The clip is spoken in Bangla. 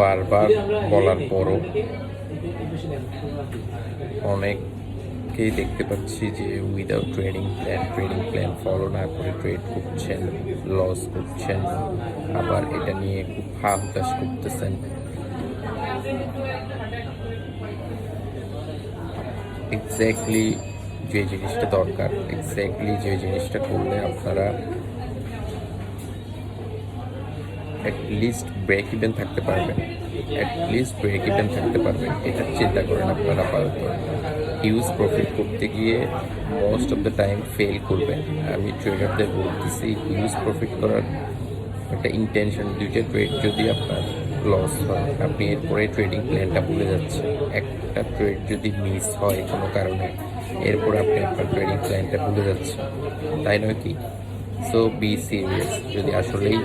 বারবার বলার পরও অনেককেই দেখতে পাচ্ছি যে উইদাউট ট্রেডিং প্ল্যান ফলো না করে ট্রেড করছেন, লস করছেন, আবার এটা নিয়ে খুব হতাশ করতেছেন। এক্স্যাক্টলি যে জিনিসটা দরকার, এক্স্যাক্টলি যে জিনিসটা করলে আপনারা অ্যাটলিস্ট ব্রেক ইভেন থাকতে পারবেন, এটা চিন্তা করেন আপনারা। আপাতত হিউজ প্রফিট করতে গিয়ে most of the time fail করবেন। আমি ট্রেডারদের বলতেছি, হিউজ প্রফিট করার একটা ইন্টেনশন, দুইটা ট্রেড যদি আপনার লস হয়, আপনি এরপরে ট্রেডিং প্ল্যানটা ভুলে যাচ্ছেন। একটা ট্রেড যদি মিস হয় কোনো কারণে, এরপরে আপনি আপনার ট্রেডিং প্ল্যানটা ভুলে যাচ্ছেন, তাই নয় কি? সো বি সিরিয়াস যদি আসলেই